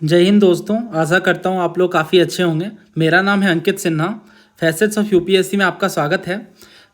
जय हिंद दोस्तों। आशा करता हूँ आप लोग काफ़ी अच्छे होंगे। मेरा नाम है अंकित सिन्हा। फैसेट्स ऑफ यूपीएससी में आपका स्वागत है।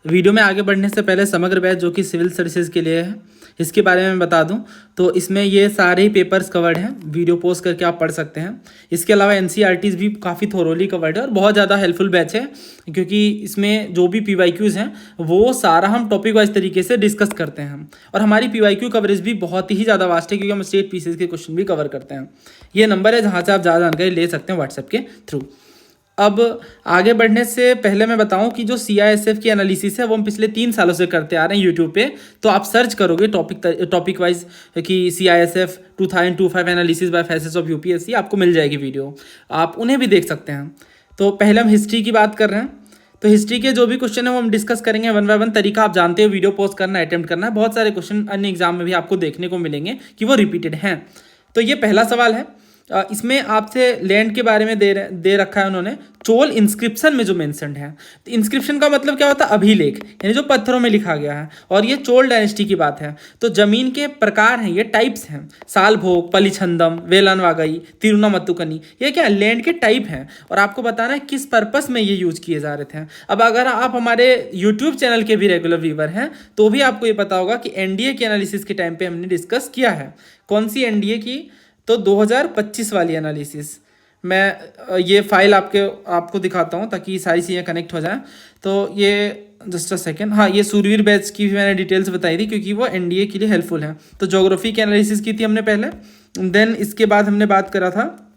वीडियो में आगे बढ़ने से पहले समग्र बैच जो कि सिविल सर्विसेज के लिए है, इसके बारे में बता दूं तो इसमें ये सारे ही पेपर्स कवर्ड हैं। वीडियो पोस्ट करके आप पढ़ सकते हैं। इसके अलावा एनसीईआरटीज़ भी काफ़ी थोरोली कवर्ड है और बहुत ज़्यादा हेल्पफुल बैच है, क्योंकि इसमें जो भी पीवाईक्यूज़ हैं वो सारा हम टॉपिक वाइज तरीके से डिस्कस करते हैं। और हमारी पीवाईक्यू कवरेज भी बहुत ही ज़्यादा वास्ट है, क्योंकि हम स्टेट पीसीएस के क्वेश्चन भी कवर करते हैं। ये नंबर है जहाँ से आप ज़्यादा जानकारी ले सकते हैं व्हाट्सएप के थ्रू। अब आगे बढ़ने से पहले मैं बताऊं कि जो सीआईएसएफ की एनालिसिस है वो हम पिछले 3 सालों से करते आ रहे हैं यूट्यूब पे। तो आप सर्च करोगे टॉपिक वाइज कि CISF 2025 analysis bye facets of UPSC, आपको मिल जाएगी वीडियो, आप उन्हें भी देख सकते हैं। तो पहले हम हिस्ट्री की बात कर रहे हैं। तो हिस्ट्री के जो भी क्वेश्चन है वो हम डिस्कस करेंगे वन बाय वन। तरीका आप जानते हो, वीडियो पोस्ट करना, अटेम्प्ट करना है। बहुत सारे क्वेश्चन अन्य एग्जाम में भी आपको देखने को मिलेंगे कि वो रिपीटेड हैं। तो ये पहला सवाल है। इसमें आपसे लैंड के बारे में दे रखा है उन्होंने। चोल इंस्क्रिप्शन में जो मेंशन्ड है, तो इंस्क्रिप्शन का मतलब क्या होता है? अभिलेख, यानी जो पत्थरों में लिखा गया है। और ये चोल डायनेस्टी की बात है। तो जमीन के प्रकार हैं, ये टाइप्स हैं। सालभोग, पलिछंदम, वेलनवागई, तिरुनामत्तुकनी, ये क्या लैंड के टाइप हैं। और आपको बताना है किस पर्पस में ये यूज किए जा रहे थे। अब अगर आप हमारे यूट्यूब चैनल के भी रेगुलर व्यूवर हैं तो भी आपको ये पता होगा कि एनडीए के एनालिसिस के टाइम पे हमने डिस्कस किया है। कौन सी एनडीए की? तो 2025 वाली एनालिसिस। मैं ये फाइल आपको दिखाता हूँ ताकि सारी चीज़ें कनेक्ट हो जाएं। तो ये जस्ट अ सेकेंड, हाँ, ये सूरवीर बैच की भी मैंने डिटेल्स बताई थी, क्योंकि वो एनडीए के लिए हेल्पफुल है। तो ज्योग्राफी की एनालिसिस की थी हमने पहले, देन इसके बाद हमने बात करा था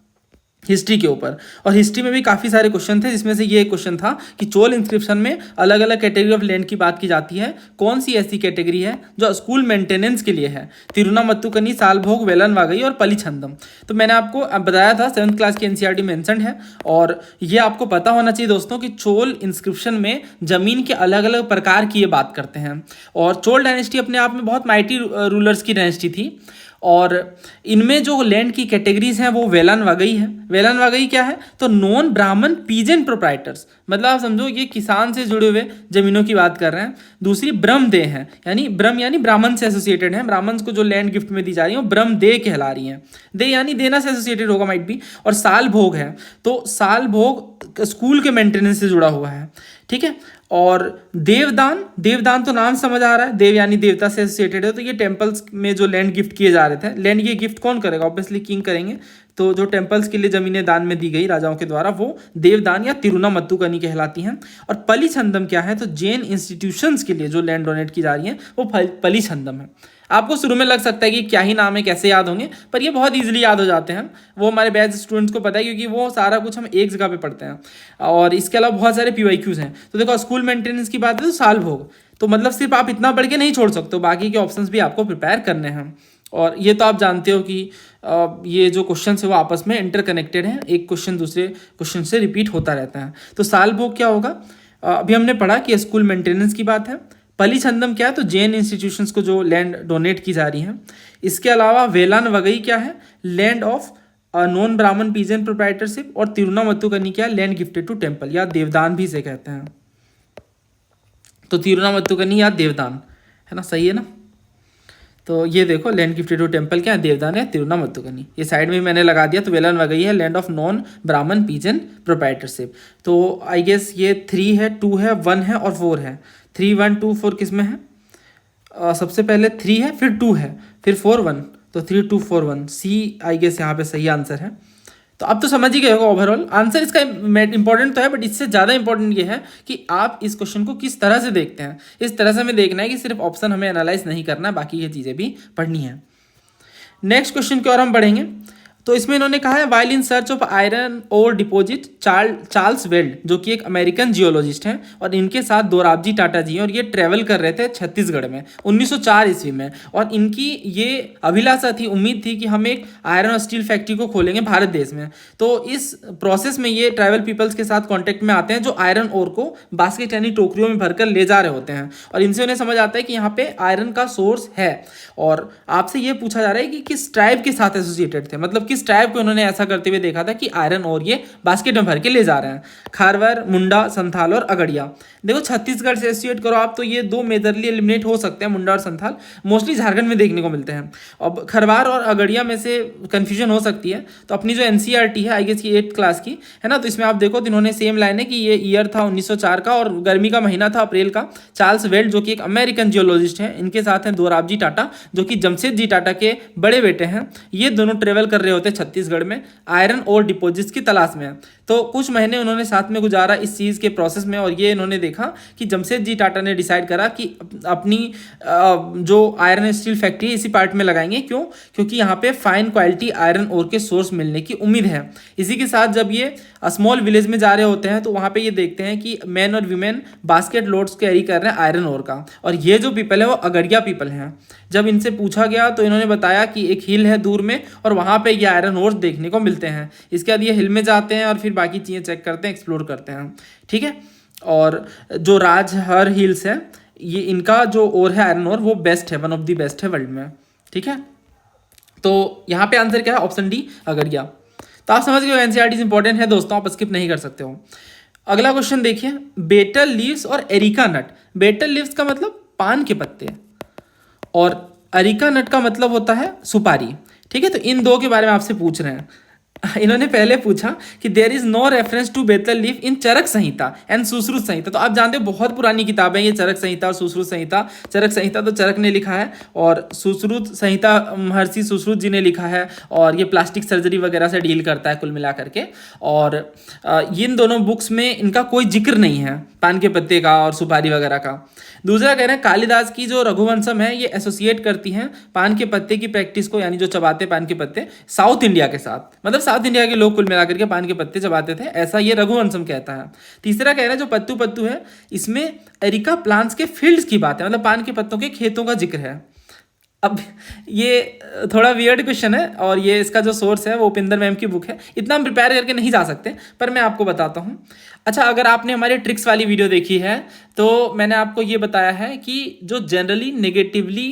हिस्ट्री के ऊपर। और हिस्ट्री में भी काफ़ी सारे क्वेश्चन थे, जिसमें से ये एक क्वेश्चन था कि चोल इंस्क्रिप्शन में अलग अलग कैटेगरी ऑफ लैंड की बात की जाती है। कौन सी ऐसी कैटेगरी है जो स्कूल मेंटेनेंस के लिए है? तिरुनामत्तुकनी, सालभोग, वेलनवागई और पलिछंदम। तो मैंने आपको बताया था 7th क्लास की एनसीईआरटी मेंशन्ड है। और ये आपको पता होना चाहिए दोस्तों कि चोल इंस्क्रिप्शन में जमीन के अलग अलग प्रकार की ये बात करते हैं। और चोल डायनेस्टी अपने आप में बहुत माइटी रूलर्स की डायनेस्टी थी। और इनमें जो लैंड की कैटेगरीज हैं वो वेलनवागई है। वेलनवागई क्या है? तो नॉन ब्राह्मण पीजेंट प्रोप्राइटर्स, मतलब आप समझो ये किसान से जुड़े हुए जमीनों की बात कर रहे हैं। दूसरी ब्रह्मदेह है, यानी ब्रह्म यानी ब्राह्मण से एसोसिएटेड है। ब्राह्मण को जो लैंड गिफ्ट में दी जा रही है वो ब्रह्मदेह कहला रही है। दे यानी देना से एसोसिएटेड होगा, माइट भी। और साल भोग है, तो साल भोग स्कूल के मेंटेनेंस से जुड़ा हुआ है, ठीक है। और देवदान, देवदान तो नाम समझ आ रहा है, देव यानी देवता से एसोसिएटेड है। तो ये टेम्पल्स में जो लैंड गिफ्ट किए जा रहे थे, लैंड ये गिफ्ट कौन करेगा? ऑब्वियसली किंग करेंगे। तो जो टेम्पल्स के लिए जमीनें दान में दी गई राजाओं के द्वारा, वो देवदान या तिरुनामत्तुकनी कहलाती हैं। और पलिछंदम क्या है? तो जैन इंस्टीट्यूशंस के लिए जो लैंड डोनेट की जा रही है वो पलिछंदम है। आपको शुरू में लग सकता है कि क्या ही नाम है, कैसे याद होंगे, पर ये बहुत इजीली याद हो जाते हैं। वो हमारे बैच स्टूडेंट्स को पता है, क्योंकि वो सारा कुछ हम एक जगह पे पढ़ते हैं। और इसके अलावा बहुत सारे पीवाईक्यूज हैं। तो देखो, स्कूल मेंटेनेंस की बात है तो साल भोग, तो मतलब सिर्फ आप इतना पढ़ के नहीं छोड़ सकते, बाकी के ऑप्शंस भी आपको प्रिपेयर करने हैं। और ये तो आप जानते हो कि ये जो क्वेश्चन है वो आपस में इंटरकनेक्टेड हैं, एक क्वेश्चन दूसरे क्वेश्चन से रिपीट होता रहता है। तो साल भोग क्या होगा? अभी हमने पढ़ा कि स्कूल मेंटेनेंस की बात है। पलिछंदम क्या है? तो जैन इंस्टीट्यूशंस को जो लैंड डोनेट की जा रही है। इसके अलावा वेलानवगई क्या है? लैंड ऑफ नॉन ब्राह्मण पीजेंट प्रोप्राइटरशिप। और तिरुनामत्तुकनी क्या है? लैंड गिफ्टेड टू टेम्पल, या देवदान भी इसे कहते हैं। तो तिरुनामत्तुकनी या देवदान, है ना, सही है ना। तो ये देखो, लैंड गिफ्टेड टू टेम्पल क्या है? देवदान है, तिरुनामत्तुकनी। ये साइड में मैंने लगा दिया। तो वेलनवागई है लैंड ऑफ नॉन ब्राह्मण पीजन प्रोप्राइटरशिप। तो आई गेस ये 3 है, 2 है, 1 है और 4 है। 3, 1, 2, 4 किस में है? सबसे पहले 3 है, फिर 2 है, फिर 4, 1। तो 3, 2, 4, 1 सी आई गेस यहाँ पे सही आंसर है। तो अब तो समझ ही गए होगा ओवरऑल आंसर इसका। इंपॉर्टेंट तो है, बट इससे ज़्यादा इंपॉर्टेंट ये है कि आप इस क्वेश्चन को किस तरह से देखते हैं। इस तरह से हमें देखना है कि सिर्फ ऑप्शन हमें एनालाइज नहीं करना है, बाकी ये चीज़ें भी पढ़नी है। नेक्स्ट क्वेश्चन की ओर हम बढ़ेंगे। तो इसमें इन्होंने कहा है, while in search of iron ore deposit, Charles Weld, जो कि एक अमेरिकन जियोलॉजिस्ट हैं, और इनके साथ दोराबजी टाटा जी हैं, और ये ट्रैवल कर रहे थे छत्तीसगढ़ में 1904 ईस्वी में। और इनकी ये अभिलाषा थी, उम्मीद थी कि हम एक आयरन और स्टील फैक्ट्री को खोलेंगे भारत देश में। तो इस प्रोसेस में ये ट्राइबल पीपल्स के साथ कॉन्टेक्ट में आते हैं, जो आयरन ओर को बास्केट यानी टोकरियों में भरकर ले जा रहे होते हैं। और इनसे उन्हें समझ आता है कि यहाँ पे आयरन का सोर्स है। और आपसे ये पूछा जा रहा है कि किस ट्राइब के साथ एसोसिएटेड थे, मतलब किस ट्राइब को उन्होंने ऐसा करते हुए देखा था कि आयरन और ये बास्केट में भर के ले जा रहे हैं? खारवर, मुंडा, संथाल और अगड़िया। देखो छत्तीसगढ़ से एसोसिएट करो आप तो ये दो मेजरली एलिमिनेट हो सकते हैं, मुंडा और संथाल मोस्टली झारखंड में देखने को मिलते हैं। अब खरवार और अगड़िया में से कन्फ्यूजन हो सकती है, तो अपनी जो एनसीईआरटी है आई गेस की 8th क्लास की है ना, तो इसमें आप देखो तो इन्होंने सेम लाइन है कि ये ईयर था 1904 का और गर्मी का महीना था अप्रैल का। चार्ल्स वेल्ट जो कि एक अमेरिकन जियोलॉजिस्ट हैं, इनके साथ हैं दोराबजी टाटा जो कि जमशेदजी टाटा के बड़े बेटे हैं, ये दोनों ट्रेवल कर रहे होते हैं छत्तीसगढ़ में आयरन और डिपॉजिट्स की तलाश में। तो कुछ महीने उन्होंने साथ में गुजारा इस चीज़ के प्रोसेस में, और ये इन्होंने देखा कि जमशेदजी टाटा ने डिसाइड करा कि अपनी जो आयरन स्टील फैक्ट्री इसी पार्ट में लगाएंगे। क्यों? क्योंकि यहाँ पे फाइन क्वालिटी आयरन ओर के सोर्स मिलने की उम्मीद है। इसी के साथ जब ये स्मॉल विलेज में जा रहे होते हैं तो वहाँ पे ये देखते हैं कि मैन और वीमेन बास्केट लोड्स कैरी कर रहे हैं आयरन ओर का, और ये जो पीपल है वो अगड़िया पीपल हैं। जब इनसे पूछा गया तो इन्होंने बताया कि एक हिल है दूर में और वहाँ पे ये आयरन ओर्स देखने को मिलते हैं। इसके बाद ये हिल में जाते हैं और फिर बाकी चीज़ें चेक करते हैं, एक्सप्लोर करते हैं। ठीक है, और जो राजहर हिल्स है ये इनका जो ओर है आयरन ओर वो बेस्ट है, वन ऑफ द बेस्ट है वर्ल्ड में। ठीक है, तो यहाँ पे आंसर क्या है? Option D Agariya. तो आप समझ गए एनसीईआरटी इंपॉर्टेंट है दोस्तों, आप स्किप नहीं कर सकते हो। अगला क्वेश्चन देखिए, बेटल लीव्स और एरिका नट। बेटल लीव्स का मतलब पान के पत्ते और अरिका नट का मतलब होता है सुपारी। ठीक है, तो इन दो के बारे में आपसे पूछ रहे हैं। इन्होंने पहले पूछा कि there is no reference to betel leaf in Charak Samhita and Sushrut Samhita. तो आप जानते हो बहुत पुरानी किताबें ये चरक संहिता और सुश्रुत संहिता। चरक संहिता तो चरक ने लिखा है और सुश्रुत संहिता महर्षि सुश्रुत जी ने लिखा है, और ये प्लास्टिक सर्जरी वगैरह से डील करता है कुल मिला करके। और इन दोनों बुक्स में इनका कोई जिक्र नहीं है पान के पत्ते का और सुपारी वगैरह का। दूसरा कह रहे हैं कालिदास की जो रघुवंशम है ये एसोसिएट करती हैं पान के पत्ते की प्रैक्टिस को, यानी जो चबाते पान के पत्ते, साउथ इंडिया के साथ। मतलब साउथ इंडिया के लोग कुल मिलाकर के पान के पत्ते चबाते थे, ऐसा ये रघुवंशम कहता है। तीसरा कह रहे हैं जो पत्तू पत्तू है इसमें एरिका प्लांट्स के फील्ड्स की बात है, मतलब पान के पत्तों के खेतों का जिक्र है। अब ये थोड़ा वियर्ड क्वेश्चन है और ये इसका जो सोर्स है वो उपिंदर मैम की बुक है। इतना हम प्रिपेयर करके नहीं जा सकते, पर मैं आपको बताता हूँ। अच्छा, अगर आपने हमारी ट्रिक्स वाली वीडियो देखी है तो मैंने आपको ये बताया है कि जो जनरली नेगेटिवली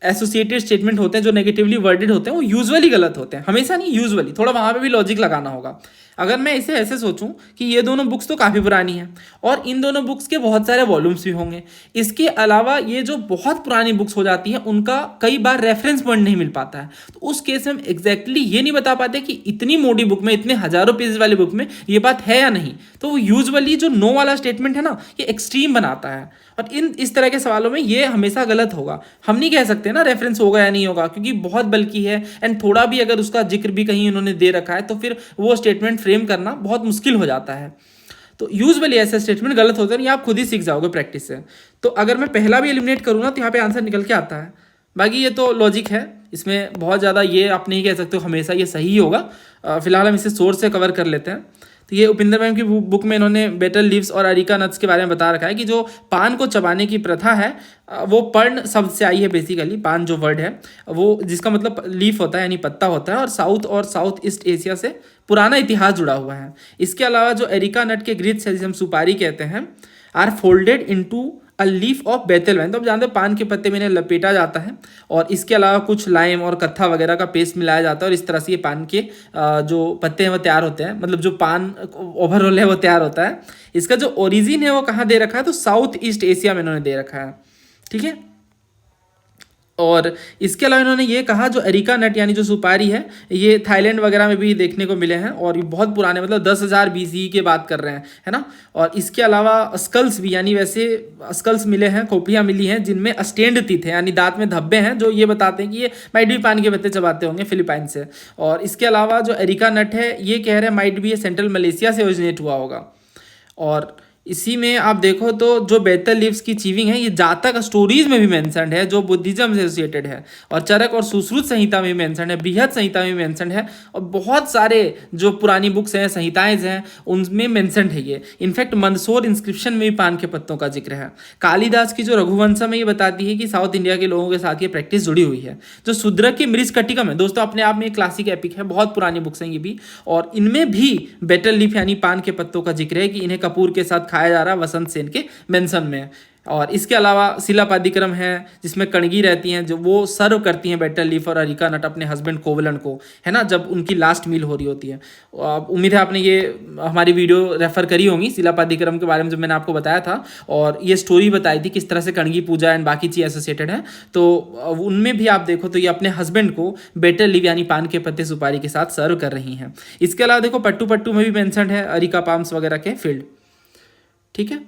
एसोसिएटेड स्टेटमेंट होते हैं, जो नेगेटिवली वर्डेड होते हैं, वो यूजुअली गलत होते हैं, हमेशा नहीं, यूजुअली। थोड़ा वहाँ पे भी लॉजिक लगाना होगा। अगर मैं इसे ऐसे सोचूं कि ये दोनों बुक्स तो काफ़ी पुरानी हैं और इन दोनों बुक्स के बहुत सारे वॉल्यूम्स भी होंगे, इसके अलावा ये जो बहुत पुरानी बुक्स हो जाती हैं उनका कई बार रेफरेंस पॉइंट नहीं मिल पाता है, तो उस केस में हम एग्जैक्टली ये नहीं बता पाते कि इतनी मोटी बुक में, इतने हजारों पेजेस वाली बुक में ये बात है या नहीं। तो वो यूजुअली जो नो वाला स्टेटमेंट है ना, ये एक्सट्रीम बनाता है, और इस तरह के सवालों में ये हमेशा गलत होगा। हम नहीं कह सकते ना रेफरेंस होगा या नहीं होगा, क्योंकि बहुत बल्कि है एंड थोड़ा भी अगर उसका जिक्र भी कहीं उन्होंने दे रखा है तो फिर वो स्टेटमेंट फ्रेम करना बहुत मुश्किल हो जाता है। तो यूजुअली ऐसे स्टेटमेंट गलत होते हैं, ये आप खुद ही सीख जाओगे प्रैक्टिस से। तो अगर मैं पहला भी एलिमिनेट करूँ ना तो यहाँ पे आंसर निकल के आता है। बाकी ये तो लॉजिक है, इसमें बहुत ज़्यादा ये आप नहीं कह सकते हो हमेशा ये सही ही होगा। फिलहाल हम इसे सोर्स से कवर कर लेते हैं। तो ये उपिंदर मैम की बुक में इन्होंने बेटल लीव्स और अरिका नट्स के बारे में बता रखा है कि जो पान को चबाने की प्रथा है वो पर्ण शब्द से आई है। बेसिकली पान जो वर्ड है वो, जिसका मतलब लीफ होता है यानी पत्ता होता है, और साउथ ईस्ट एशिया से पुराना इतिहास जुड़ा हुआ है। इसके अलावा जो एरिका नट के ग्रिड्स है जिसे हम सुपारी कहते हैं, are folded into a leaf of betel vine. तो आप जानते हो पान के पत्ते में इन्हें लपेटा जाता है और इसके अलावा कुछ लाइम और कत्था वगैरह का पेस्ट मिलाया जाता है और इस तरह से ये पान के जो पत्ते हैं वो तैयार होते हैं, मतलब जो पान ओवरऑल है वो तैयार होता है। इसका जो ओरिजिन है वो कहाँ दे रखा है, तो साउथ ईस्ट एशिया में इन्होंने दे रखा है। ठीक है, और इसके अलावा इन्होंने ये कहा जो अरिका नट यानी जो सुपारी है ये थाईलैंड वगैरह में भी देखने को मिले हैं और ये बहुत पुराने, मतलब 10,000 BC की बात कर रहे हैं, है ना। और इसके अलावा स्कल्स भी, यानी वैसे स्कल्स मिले हैं, खोपड़ियाँ मिली हैं जिनमें स्टेंड टीथ है यानी दांत में धब्बे हैं, जो ये बताते हैं कि ये माइट भी पान के पत्ते चबाते होंगे फिलीपाइन से। और इसके अलावा जो अरिका नट है ये कह रहे हैं माइट भी ये सेंट्रल मलेशिया से ओरिजिनेट हुआ होगा। और इसी में आप देखो तो जो बेतल लीव्स की चीविंग है ये जातक स्टोरीज में भी मेंशन्ड है जो बुद्धिज्म से एसोसिएटेड है, और चरक और सुश्रुत संहिता में मेंशन्ड है, बृहद संहिता में मेंशन्ड है, और बहुत सारे जो पुरानी बुक्स हैं, संहिताएं हैं, उनमें मेंशन्ड है ये। इनफैक्ट मंदसौर इंस्क्रिप्शन में भी पान के पत्तों का जिक्र है। कालिदास की जो रघुवंशम है ये बताती है कि साउथ इंडिया के लोगों के साथ ये प्रैक्टिस जुड़ी हुई है। जो शूद्रक की मृच्छकटिकम है दोस्तों, अपने आप में एक क्लासिक एपिक है, बहुत पुरानी बुक्स हैं ये भी, और इनमें भी बेटल लीफ यानी पान के पत्तों का जिक्र है कि इन्हें कपूर के साथ खाया जा रहा है वसंत सेन के मेंशन में। और इसके अलावा शिलापादिक्रम है जिसमें कणगी रहती हैं जो वो सर्व करती हैं बेटर लीफ और अरिका नट अपने हस्बैंड कोवलन को, है ना, जब उनकी लास्ट मील हो रही होती है। उम्मीद है आपने ये हमारी वीडियो रेफर करी होंगी शिलापादिक्रम के बारे में, जो मैंने आपको बताया था, और ये स्टोरी बताई थी किस तरह से कणगी पूजा एंड बाकी चीज़ एसोसिएटेड है। तो उनमें भी आप देखो तो ये अपने हस्बैंड को बेटर लीव यानी पान के पत्ते सुपारी के साथ सर्व कर रही हैं। इसके अलावा देखो पट्टू पट्टू में भी मेंशन है अरिका पाम्स वगैरह के फील्ड। ठीक है,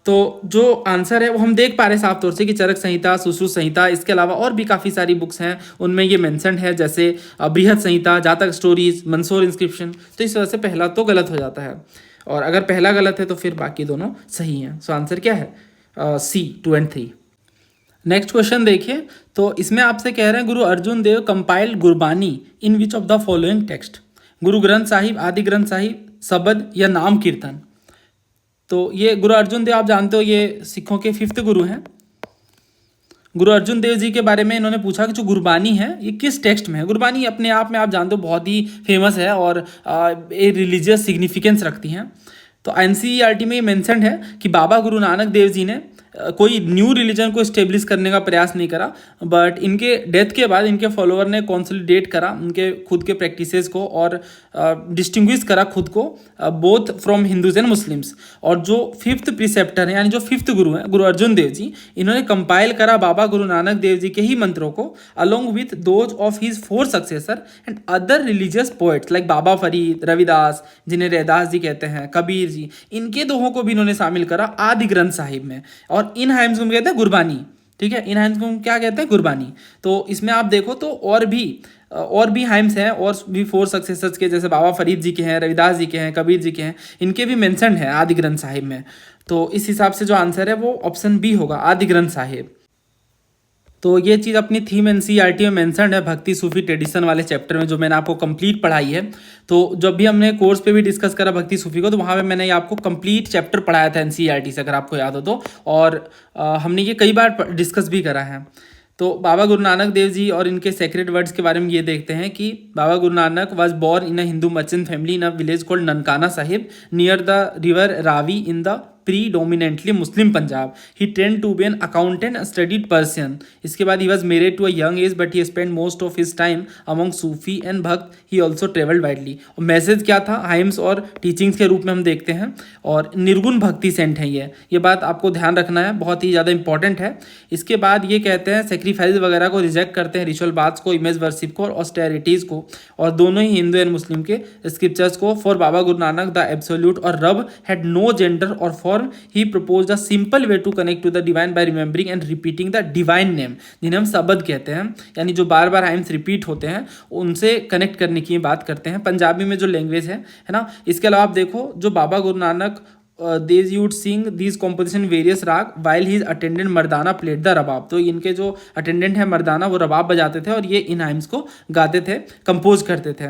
तो जो आंसर है वो हम देख पा रहे हैं साफ तौर से कि चरक संहिता, सुश्रुत संहिता, इसके अलावा और भी काफ़ी सारी बुक्स हैं उनमें ये मेंशन है, जैसे बृहद संहिता, जातक स्टोरीज, मंदसौर इंस्क्रिप्शन। तो इस वजह से पहला तो गलत हो जाता है, और अगर पहला गलत है तो फिर बाकी दोनों सही हैं। सो आंसर क्या है? सी 2 और 3। नेक्स्ट क्वेश्चन देखिए, तो इसमें आपसे कह रहे हैं Guru Arjun Dev compiled Gurbani in which of the following text? Guru Granth Sahib, आदि ग्रंथ साहिब, शबद या नाम कीर्तन? तो ये गुरु अर्जुन देव आप जानते हो ये सिखों के 5th गुरु हैं। गुरु अर्जुन देव जी के बारे में इन्होंने पूछा कि जो गुरबानी है ये किस टेक्स्ट में है। गुरबानी अपने आप में आप जानते हो बहुत ही फेमस है और एक रिलीजियस सिग्निफिकेंस रखती हैं। तो एनसीईआरटी में ये मेंशन्ड है कि बाबा गुरु नानक देव जी ने कोई न्यू रिलीजन को इस्टेब्लिश करने का प्रयास नहीं करा, बट इनके डेथ के बाद इनके फॉलोअर ने कॉन्सोलिडेट करा उनके खुद के प्रैक्टिसेस को और डिस्टिंग्विश करा खुद को both from Hindus and Muslims. और जो 5th प्रिसेप्टर हैं यानी जो 5th गुरु हैं गुरु अर्जुन देव जी, इन्होंने कंपाइल करा बाबा गुरु नानक देव जी के ही मंत्रों को along with those of his 4 successor and other religious poets like Baba Farid, Ravidas जिन्हें रैदास जी कहते हैं, कबीर जी, इनके दोहों को भी इन्होंने शामिल करा आदि ग्रंथ साहिब में। और इन हाइम्स को कहते हैं गुरबानी। ठीक है, इन हाइम्स को क्या कहते हैं? गुरबानी। तो इसमें आप देखो तो और भी हाइम्स हैं और भी 4 सक्सेसर्स के, जैसे बाबा फरीद जी के हैं, रविदास जी के हैं, कबीर जी के हैं, इनके भी मेंशन है आदि ग्रंथ साहिब में। तो इस हिसाब से जो आंसर है वो ऑप्शन बी होगा, आदि ग्रंथ साहिब। तो ये चीज़ अपनी थीम एनसीईआरटी में मेंशन्ड है भक्ति सूफी ट्रेडिशन वाले चैप्टर में, जो मैंने आपको कंप्लीट पढ़ाई है। तो जब भी हमने कोर्स पे भी डिस्कस करा भक्ति सूफी को, तो वहाँ पे मैंने आपको कंप्लीट चैप्टर पढ़ाया था एनसीईआरटी से, अगर आपको याद हो तो। और हमने ये कई बार डिस्कस भी करा है। तो बाबा गुरु नानक देव जी और इनके सेक्रेट वर्ड्स के बारे में ये देखते हैं कि बाबा Guru Nanak was born in a Hindu merchant family in a village called Nankana Sahib near the river Ravi in the predominantly Muslim Punjab. He trained to be an accountant and studied Persian. इसके बाद he was married to a young age but he spent most of his time among Sufi and Bhakt. He also traveled widely. और message क्या था? Hymns और teachings के रूप में हम देखते हैं, और निर्गुण भक्ति सेंट है ये बात आपको ध्यान रखना है, बहुत ही ज़्यादा इंपॉर्टेंट है। इसके बाद ये कहते हैं सेक्रीफाइस वगैरह को रिजेक्ट करते हैं, रिचुअल बाथ्स को, इमेज वर्शिप को और ऑस्टेरिटीज़ को, और दोनों ही हिंदू एंड मुस्लिम के स्क्रिप्चर्स को। For Baba Guru Nanak the absolute और रब हैड नो जेंडर और for he proposed a simple way to connect to the divine by remembering and repeating the divine name, जिन्हें हम शब्द कहते हैं, यानी जो बार बार हाइम्स रिपीट होते हैं उनसे कनेक्ट करने की बात करते हैं, पंजाबी में जो लैंग्वेज है ना। इसके अलावा आप देखो जो बाबा Guru Nanak these you would sing these composition various राग while his attendant Mardana played the रबाब। तो इनके जो अटेंडेंट है मर्दाना वो रबाब बजाते थे और ये इन हाइम्स को गाते थे, कंपोज करते थे,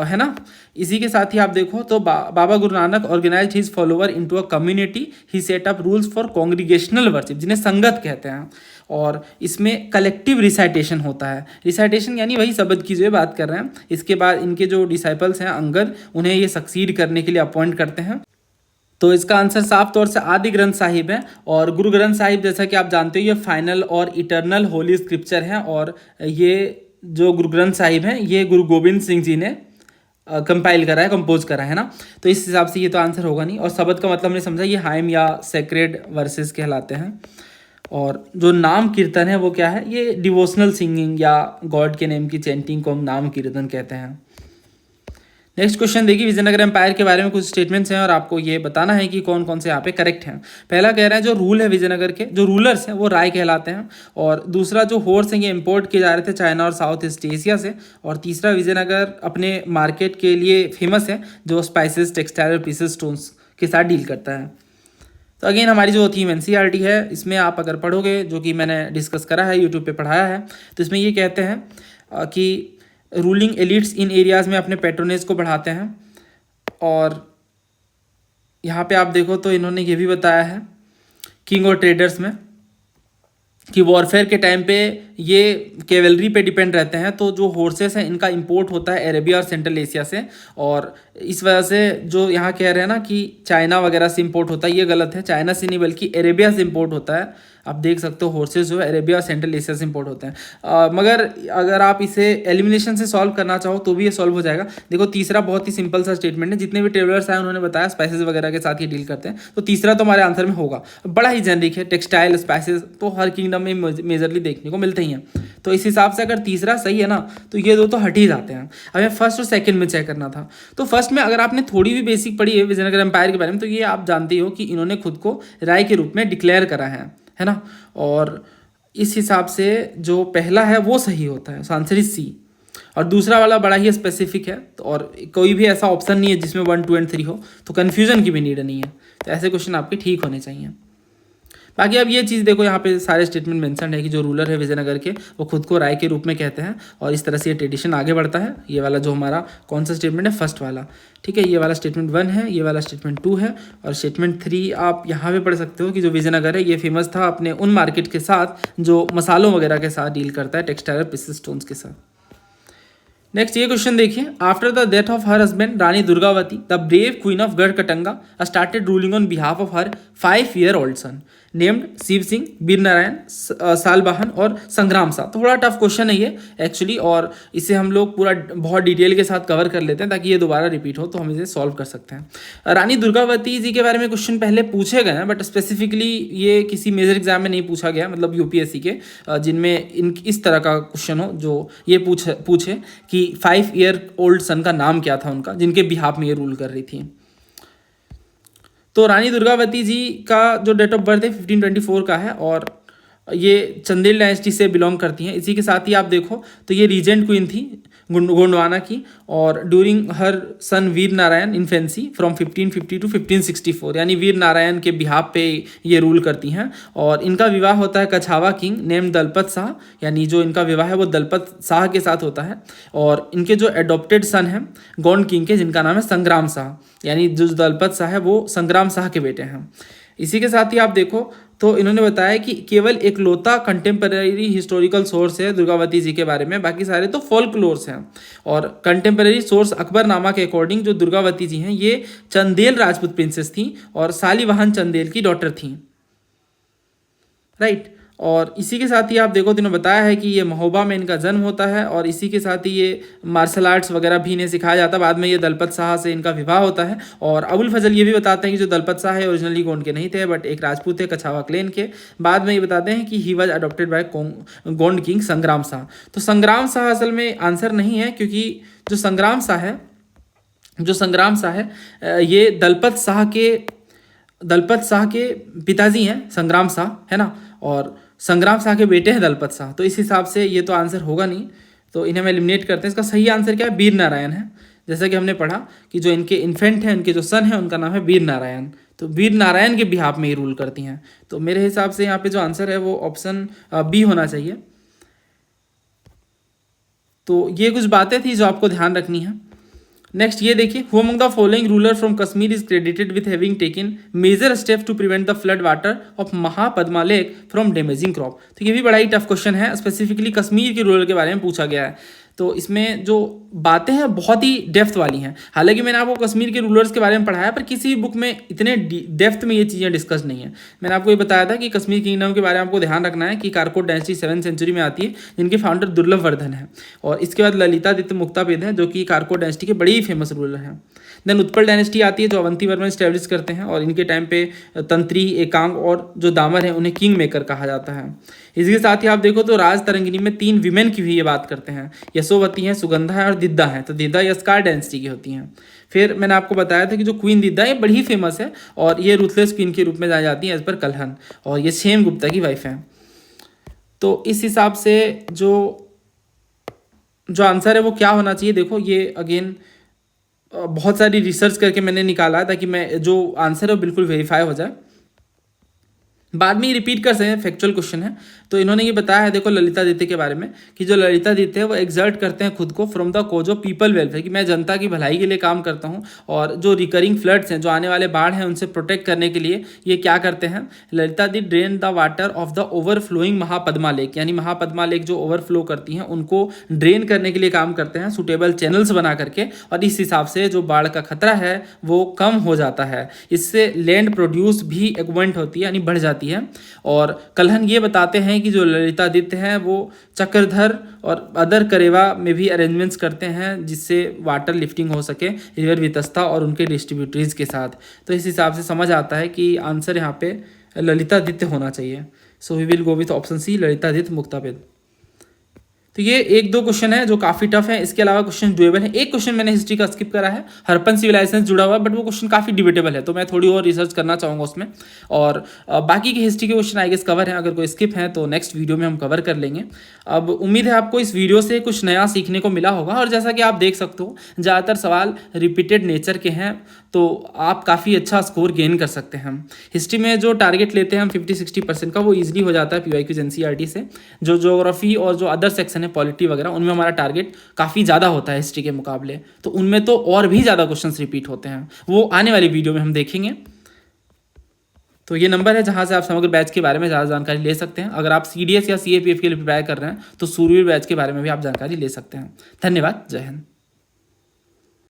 है ना। इसी के साथ ही आप देखो तो Baba Guru Nanak organised his follower into a community. He set up rules for congregational worship, जिन्हें संगत कहते हैं, और इसमें कलेक्टिव रिसाइटेशन होता है। रिसाइटेशन यानी वही शब्द की जो बात कर रहे हैं। इसके बाद इनके जो डिसाइपल्स हैं अंगद, उन्हें ये सक्सीड करने के लिए अपॉइंट करते हैं। तो इसका आंसर साफ तौर से आदि ग्रंथ साहिब है। और गुरु ग्रंथ साहिब जैसा कि आप जानते हो ये फाइनल और इटर्नल होली स्क्रिप्चर है, और ये जो गुरु ग्रंथ साहिब हैं ये गुरु गोविंद सिंह जी ने कंपाइल करा है, कंपोज करा है ना। तो इस हिसाब से ये तो आंसर होगा नहीं। और शब्द का मतलब हमने समझा, ये हाइम या सेक्रेड वर्सेस कहलाते हैं। और जो नाम कीर्तन है वो क्या है? ये डिवोशनल सिंगिंग या गॉड के नेम की चैंटिंग को हम नाम कीर्तन कहते हैं। नेक्स्ट क्वेश्चन देखिए, विजयनगर एम्पायर के बारे में कुछ स्टेटमेंट्स हैं और आपको ये बताना है कि कौन कौन से यहाँ पे करेक्ट हैं। पहला कह रहा है जो रूल है विजयनगर के, जो रूलर्स हैं वो राय कहलाते हैं। और दूसरा जो हॉर्स हैं ये इंपोर्ट किए जा रहे थे चाइना और साउथ ईस्ट एशिया से। और तीसरा विजयनगर अपने मार्केट के लिए फेमस है जो स्पाइसेस, टेक्सटाइल और प्रीशियस स्टोन्स के साथ डील करता है। तो अगेन हमारी जो थीम एनसीईआरटी है इसमें आप अगर पढ़ोगे, जो कि मैंने डिस्कस करा है, यूट्यूब पे पढ़ाया है, तो इसमें ये कहते हैं कि रूलिंग एलिट्स इन एरियाज़ में अपने पेट्रोनेज को बढ़ाते हैं। और यहाँ पे आप देखो तो इन्होंने ये भी बताया है किंग और ट्रेडर्स में कि वॉरफेयर के टाइम पे ये कैवलरी पे डिपेंड रहते हैं। तो जो हॉर्सेस हैं इनका इंपोर्ट होता है अरेबिया और सेंट्रल एशिया से, और इस वजह से जो यहाँ कह रहे हैं ना कि चाइना वगैरह से इंपोर्ट होता है, ये गलत है। चाइना से नहीं बल्कि अरेबिया से इंपोर्ट होता है। आप देख सकते हो हॉर्सेस जो है अरेबिया और सेंट्रल एशिया से इंपोर्ट होते हैं। मगर अगर आप इसे एलिमिनेशन से सॉल्व करना चाहो तो भी ये सॉल्व हो जाएगा। देखो तीसरा बहुत ही सिंपल सा स्टेटमेंट है, जितने भी ट्रेवलर्स आए उन्होंने बताया स्पाइसेस वगैरह के साथ ये डील करते हैं, तो तीसरा तो हमारे आंसर में होगा। बड़ा ही जेनरिक है, टेक्सटाइल स्पाइसेस तो हर किंगडम में मेजरली देखने को मिलते ही हैं। तो इस हिसाब से अगर तीसरा सही है ना तो ये दो तो हट ही जाते हैं। हमें फर्स्ट और सेकंड में चेक करना था। तो फर्स्ट में अगर आपने थोड़ी भी बेसिक पढ़ी है विजयनगर एम्पायर के बारे में तो ये आप जानते हो कि इन्होंने खुद को राय के रूप में डिक्लेयर करा है ना। और इस हिसाब से जो पहला है वो सही होता है, आंसर इज सी। और दूसरा वाला बड़ा ही स्पेसिफिक है, तो और कोई भी ऐसा ऑप्शन नहीं है जिसमें 1, 2 एंड 3 हो, तो कन्फ्यूजन की भी नीड नहीं है। तो ऐसे क्वेश्चन आपके ठीक होने चाहिए। बाकी अब ये चीज़ देखो, यहाँ पे सारे स्टेटमेंट मेंशन है कि जो रूलर है विजयनगर के वो खुद को राय के रूप में कहते हैं, और इस तरह से ये ट्रेडिशन आगे बढ़ता है। ये वाला जो हमारा कौन सा स्टेटमेंट है, फर्स्ट वाला, ठीक है। ये वाला स्टेटमेंट 1 है, ये वाला स्टेटमेंट 2 है, और स्टेटमेंट 3 आप यहाँ पे पढ़ सकते हो कि जो विजयनगर है ये फेमस था अपने उन मार्केट के साथ जो मसालों वगैरह के साथ डील करता है, टेक्सटाइल और प्रेशियस स्टोन्स के साथ। नेक्स्ट ये क्वेश्चन देखिए, after the death of her husband Rani Durgavati the brave queen of Garhkatanga started ruling on behalf of her 5-year-old son named Shiv Singh, Veer Narayan, Salbahan और संग्राम सा। थोड़ा टफ क्वेश्चन है ये एक्चुअली, और इसे हम लोग पूरा बहुत डिटेल के साथ कवर कर लेते हैं ताकि ये दोबारा रिपीट हो, तो हम इसे सॉल्व कर सकते हैं। रानी दुर्गावती जी के बारे में क्वेश्चन पहले पूछे गए हैं, बट स्पेसिफिकली ये किसी मेजर एग्जाम में नहीं पूछा गया, मतलब यूपीएससी के जिनमें इस तरह का क्वेश्चन हो जो ये पूछे कि 5-year-old सन का नाम क्या था उनका, जिनके बिहाफ में ये रूल कर रही थी। तो रानी दुर्गावती जी का जो डेट ऑफ बर्थ है 1524 का है, और ये चंदेल डायनेस्टी से बिलोंग करती हैं। इसी के साथ ही आप देखो तो ये रीजेंट क्वीन थी गोंडवाना की, और during her son Vir Narayan infancy from 1550 to 1564, यानी वीर नारायण के बिहाफ पे ये रूल करती हैं। और इनका विवाह होता है कछावा किंग नेम दलपत शाह, यानी जो इनका विवाह है वो दलपत शाह के साथ होता है। और इनके जो एडॉप्टेड सन हैं गोंड किंग के, जिनका नाम है संग्राम शाह, यानी जो दलपत शाह है वो संग्राम शाह के बेटे हैं। इसी के साथ ही आप देखो तो इन्होंने बताया कि केवल एक लौता कंटेम्पररी हिस्टोरिकल सोर्स है दुर्गावती जी के बारे में, बाकी सारे तो फोल्कलोर्स हैं। और कंटेम्पररी सोर्स अकबरनामा के अकॉर्डिंग जो दुर्गावती जी हैं ये चंदेल राजपूत प्रिंसेस थी और सालीवाहन चंदेल की डॉटर थी, राइट। और इसी के साथ ही आप देखो तो इन्होंने बताया है कि ये महोबा में इनका जन्म होता है, और इसी के साथ ही ये मार्शल आर्ट्स वगैरह भी इन्हें सिखाया जाता है। बाद में ये दलपत शाह से इनका विवाह होता है। और अबुल फजल ये भी बताते हैं कि जो दलपत शाह है ओरिजिनली गोंड के नहीं थे, बट एक राजपूत थे कछावा क्लेन के। बाद में ये बताते हैं कि he was adopted by Gond king संग्राम शाह। तो संग्राम शाह असल में आंसर नहीं है, क्योंकि जो संग्राम शाह है ये दलपत शाह के पिताजी हैं संग्राम शाह, है ना, और संग्राम शाह के बेटे हैं दलपत शाह। तो इस हिसाब से ये तो आंसर होगा नहीं, तो इन्हें हम एलिमिनेट करते हैं। इसका सही आंसर क्या है, वीर नारायण है। जैसा कि हमने पढ़ा कि जो इनके इन्फेंट हैं, उनके जो सन हैं, उनका नाम है वीर नारायण। तो वीर नारायण के बिहाफ में ही रूल करती हैं। तो मेरे हिसाब से यहाँ पे जो आंसर है वो ऑप्शन बी होना चाहिए। तो ये कुछ बातें थी जो आपको ध्यान रखनी है। नेक्स्ट ये देखिए, who among the following ruler from Kashmir is credited with having taken major steps to prevent the flood water of Mahapadma lake from damaging crop. तो ये भी बड़ा ही टफ क्वेश्चन है, स्पेसिफिकली कश्मीर के रूलर के बारे में पूछा गया है। तो इसमें जो बातें हैं बहुत ही डेप्थ वाली हैं। हालांकि मैंने आपको कश्मीर के रूलर्स के बारे में पढ़ाया, पर किसी बुक में इतने डेप्थ में ये चीज़ें डिस्कस नहीं है। मैंने आपको ये बताया था कि कश्मीर किंगडम के बारे में आपको ध्यान रखना है कि कारकोट डायनेस्टी 7th सेंचुरी में आती है, जिनके फाउंडर दुर्लभ वर्धन है। और इसके बाद ललितादित्य मुक्तापिद हैं, जो कि कारकोट डायनेस्टी के बड़े ही फेमस रूलर हैं। देन उत्पल डायनेस्टी आती है, जो अवंती वर्मन स्टैब्लिश करते हैं, और इनके टाइम पे तंत्री, एकांग और जो दामर हैं उन्हें किंग मेकर कहा जाता है। इसके साथ ही आप देखो तो राज तरंगिनी में 3 विमेन की भी ये बात करते हैं, यशोवती हैं, सुगंधा है और दिद्दा है। तो दिद्दा यस्कार डायनेस्टी की होती हैं। फिर मैंने आपको बताया था कि जो क्वीन दिद्दा ये बड़ी फेमस है, और ये रूथलेस क्वीन के रूप में जानी जाती है एज पर कलहन, और ये क्षेम गुप्ता की वाइफ हैं। तो इस हिसाब से जो आंसर है वो क्या होना चाहिए, देखो ये अगेन बहुत सारी रिसर्च करके मैंने निकाला है ताकि मैं जो आंसर है वो बिल्कुल वेरीफाई हो जाए। बाद में ये रिपीट कर सकते हैं, फैक्चुअल क्वेश्चन है। तो इन्होंने ये बताया है, देखो ललितादित्य के बारे में, कि जो ललितादित्य है वो एग्जर्ट करते हैं खुद को from the cause of people welfare, कि मैं जनता की भलाई के लिए काम करता हूँ, और जो रिकरिंग फ्लड्स हैं, जो आने वाले बाढ़ हैं, उनसे प्रोटेक्ट करने के लिए ये क्या करते हैं, Lalitaditya drain the water of the overflowing Mahapadma lake, यानी महापद्मा लेक जो ओवरफ्लो करती हैं उनको ड्रेन करने के लिए काम करते हैं, सुटेबल चैनल्स बना करके, और इस हिसाब से जो बाढ़ का खतरा है वो कम हो जाता है। इससे लैंड प्रोड्यूस भी एक्वेंट होती है, यानी बढ़ जाती है। और कल्हन ये बताते हैं कि जो ललितादित्य हैं वो चक्रधर और अदर करेवा में भी अरेंजमेंट्स करते हैं जिससे वाटर लिफ्टिंग हो सके रिवर वितस्ता और उनके डिस्ट्रीब्यूटरीज के साथ। तो इस हिसाब से समझ आता है कि आंसर यहाँ पे ललितादित्य होना चाहिए। So we will go with option C, Lalitaditya Muktapida. तो ये एक दो क्वेश्चन है जो काफ़ी टफ है, इसके अलावा क्वेश्चन डुएबल है। एक क्वेश्चन मैंने हिस्ट्री का स्किप करा है, हरप्पन सिविलाइजेशन जुड़ा हुआ है, बट वो क्वेश्चन काफ़ी डिबेटेबल है, तो मैं थोड़ी और रिसर्च करना चाहूँगा उसमें। और बाकी के हिस्ट्री के क्वेश्चन आई गेस कवर हैं, अगर कोई स्किप है तो नेक्स्ट वीडियो में हम कवर कर लेंगे। अब उम्मीद है आपको इस वीडियो से कुछ नया सीखने को मिला होगा, और जैसा कि आप देख सकते हो ज़्यादातर सवाल रिपीटेड नेचर के हैं, तो आप काफ़ी अच्छा स्कोर गेन कर सकते हैं। हिस्ट्री में जो टारगेट लेते हैं हम 50-60% का, वो ईजिली हो जाता है PYQ NCERT से। जो ज्योग्राफी और जो अदर सेक्शन है पॉलिटी वगैरह, उनमें हमारा टारगेट काफ़ी ज़्यादा होता है हिस्ट्री के मुकाबले, तो उनमें तो और भी ज़्यादा क्वेश्चंस रिपीट होते हैं, वो आने वाली वीडियो में हम देखेंगे। तो ये नंबर है जहाँ से आप समग्र बैच के बारे में ज़्यादा जानकारी ले सकते हैं। अगर आप CDS या CAPF के लिए प्रिपेयर कर रहे हैं तो सूरवीर बैच के बारे में भी आप जानकारी ले सकते हैं। धन्यवाद, जय हिंद।